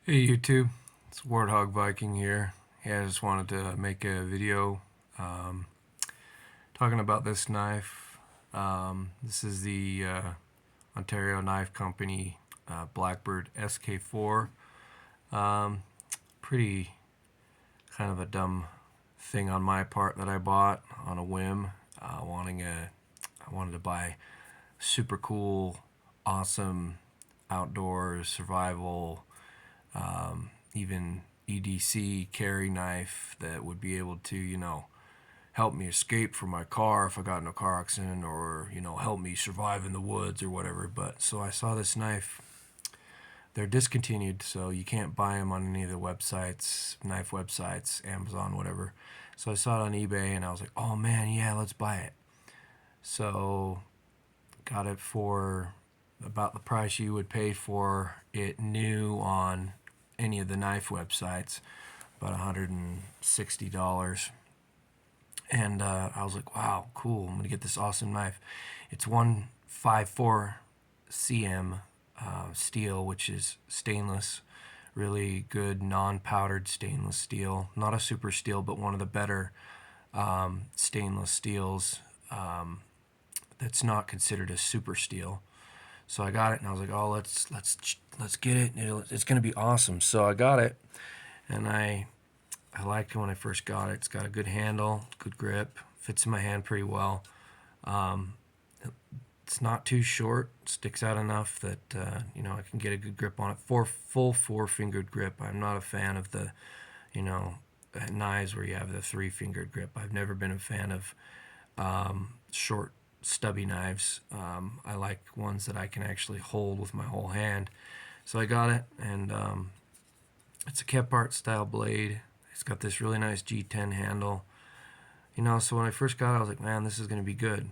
Hey YouTube, it's Warthog Viking here. Yeah, I just wanted to make a video um, talking about this knife. This is the Ontario Knife Company Blackbird SK-4. Um, Pretty kind of a dumb thing on my part that I bought on a whim, I wanted to buy super cool, awesome outdoor survival, even EDC carry knife that would be able to, help me escape from my car if I got in a car accident or, help me survive in the woods or whatever. But so I saw this knife. They're discontinued, so you can't buy them on any of the websites, knife websites, Amazon, whatever. So I saw it on eBay and I was like, oh man, yeah, let's buy it. So got it for about the price you would pay for it new on any of the knife websites, about $160. And I was like, wow, cool, I'm gonna get this awesome knife. It's 154 cm steel, which is stainless, really good non-powdered stainless steel, not a super steel, but one of the better stainless steels that's not considered a super steel. So I got it, and I was like, "Oh, let's get it. It's gonna be awesome." So I got it, and I liked it when I first got it. It's got a good handle, good grip, fits in my hand pretty well. Um, it's not too short, sticks out enough that I can get a good grip on it. Four-fingered grip. I'm not a fan of the you know knives where you have the three-fingered grip. I've never been a fan of short, stubby knives. I like ones that I can actually hold with my whole hand. So I got it, and it's a Kephart style blade. It's got this really nice G10 handle. So when I first got it, I was like, man, this is going to be good.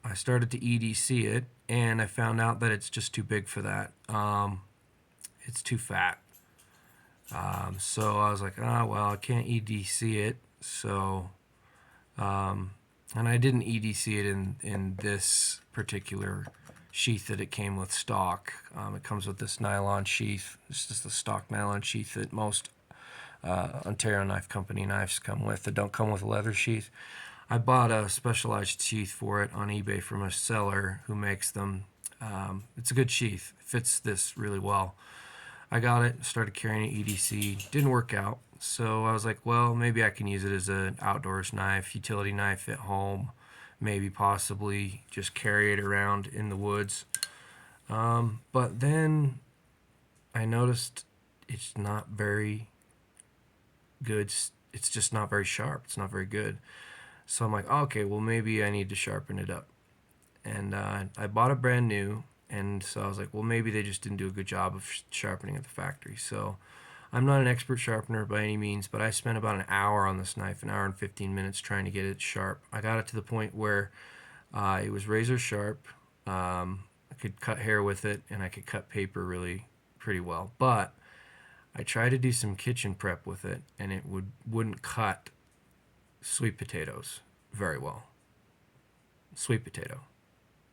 I started to EDC it, and I found out that it's just too big for that. It's too fat. So I was like, well, I can't EDC it. So and I didn't EDC it in this particular sheath that it came with stock. It comes with this nylon sheath. It's just the stock nylon sheath that most Ontario Knife Company knives come with. That don't come with a leather sheath. I bought a specialized sheath for it on eBay from a seller who makes them. It's a good sheath. It fits this really well. I got it, started carrying it EDC. Didn't work out. So I was like, well, maybe I can use it as an outdoors knife, utility knife at home. Maybe possibly just carry it around in the woods. But then I noticed it's not very good. It's just not very sharp. It's not very good. So I'm like, okay, well, maybe I need to sharpen it up. And I bought it brand new. And so I was like, well, maybe they just didn't do a good job of sharpening at the factory. So I'm not an expert sharpener by any means, but I spent about an hour on this knife, an hour and 15 minutes trying to get it sharp. I got it to the point where it was razor sharp. I could cut hair with it, and I could cut paper really pretty well. But I tried to do some kitchen prep with it, and it wouldn't cut sweet potatoes very well. Sweet potato.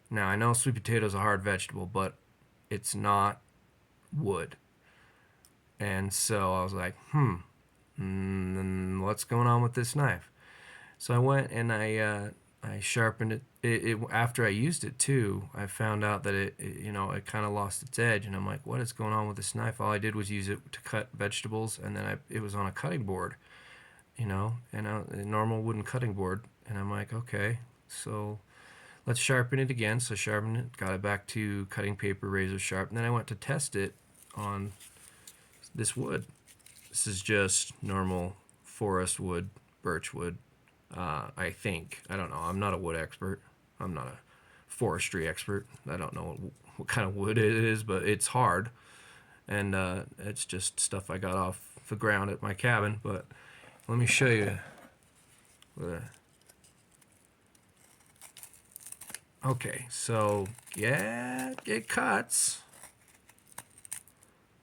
Now, I know sweet potato is a hard vegetable, but it's not wood. And so I was like, what's going on with this knife? So I went and I sharpened it. After I used it too, I found out that it kind of lost its edge, and I'm like, what is going on with this knife? All I did was use it to cut vegetables, and then it was on a cutting board, and a normal wooden cutting board, and I'm like, okay, so let's sharpen it again. So sharpened it, got it back to cutting paper, razor sharp, and then I went to test it on this wood. This is just normal forest wood, birch wood. I think. I don't know. I'm not a wood expert. I'm not a forestry expert. I don't know what kind of wood it is, but it's hard. And it's just stuff I got off the ground at my cabin. But let me show you. Okay, so yeah, it cuts,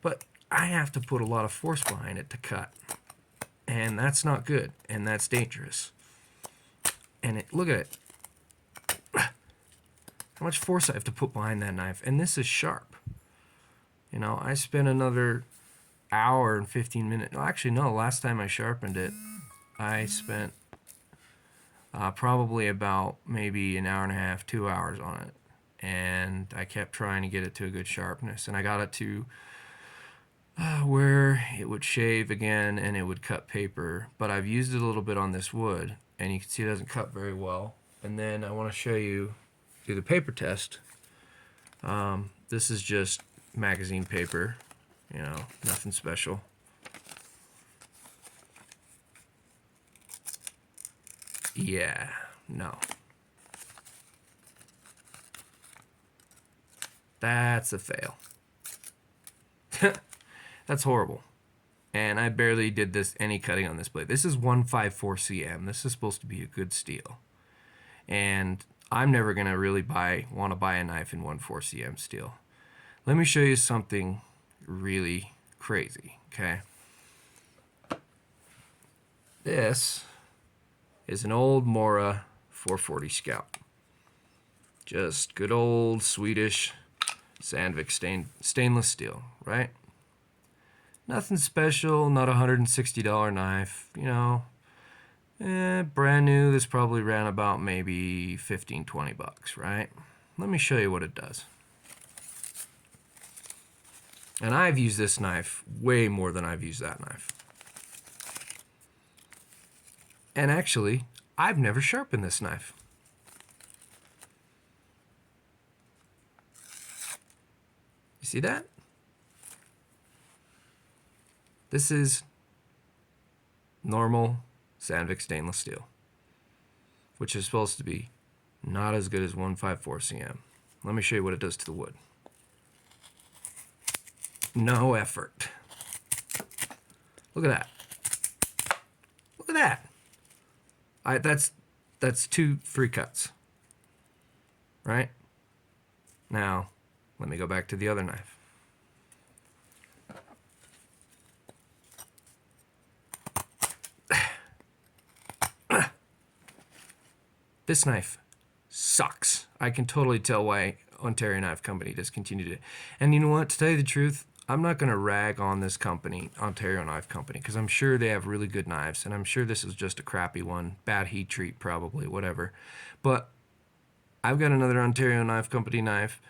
but I have to put a lot of force behind it to cut. And that's not good, and that's dangerous. And look at it. How much force I have to put behind that knife. And this is sharp. I spent another hour and 15 minutes. No, actually, no. Last time I sharpened it, I spent probably about maybe an hour and a half, 2 hours on it. And I kept trying to get it to a good sharpness. And I got it to where it would shave again and it would cut paper. But I've used it a little bit on this wood, and you can see it doesn't cut very well. And then I want to show you, do the paper test. This is just magazine paper, you know, nothing special. Yeah, no. That's a fail. That's horrible. And I barely did any cutting on this blade. This is 154 cm. This is supposed to be a good steel. And I'm never gonna really want to buy a knife in 154 cm steel. Let me show you something really crazy, okay? This is an old Mora 440 Scout. Just good old Swedish Sandvik stainless steel, right? Nothing special, not a $160 knife, you know. Brand new, this probably ran about maybe 15, 20 bucks, right? Let me show you what it does. And I've used this knife way more than I've used that knife. And actually, I've never sharpened this knife. You see that? This is normal Sandvik stainless steel, which is supposed to be not as good as 154 cm. Let me show you what it does to the wood. No effort. Look at that. Look at that. That's 2 free cuts. Right? Now, let me go back to the other knife. This knife sucks. I can totally tell why Ontario Knife Company discontinued it. And you know what? To tell you the truth, I'm not going to rag on this company, Ontario Knife Company, because I'm sure they have really good knives, and I'm sure this is just a crappy one. Bad heat treat, probably, whatever. But I've got another Ontario Knife Company knife,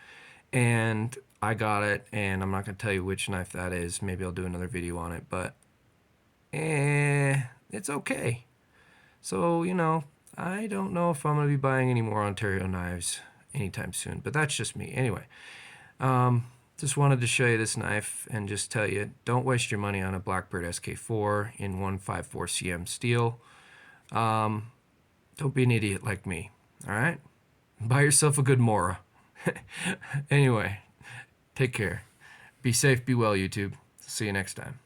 and I got it, and I'm not going to tell you which knife that is. Maybe I'll do another video on it, but it's okay. So, you know, I don't know if I'm going to be buying any more Ontario knives anytime soon, but that's just me. Anyway, just wanted to show you this knife and just tell you, don't waste your money on a Blackbird SK-4 in 154 cm steel. Don't be an idiot like me, all right? Buy yourself a good Mora. Anyway, take care. Be safe, be well, YouTube. See you next time.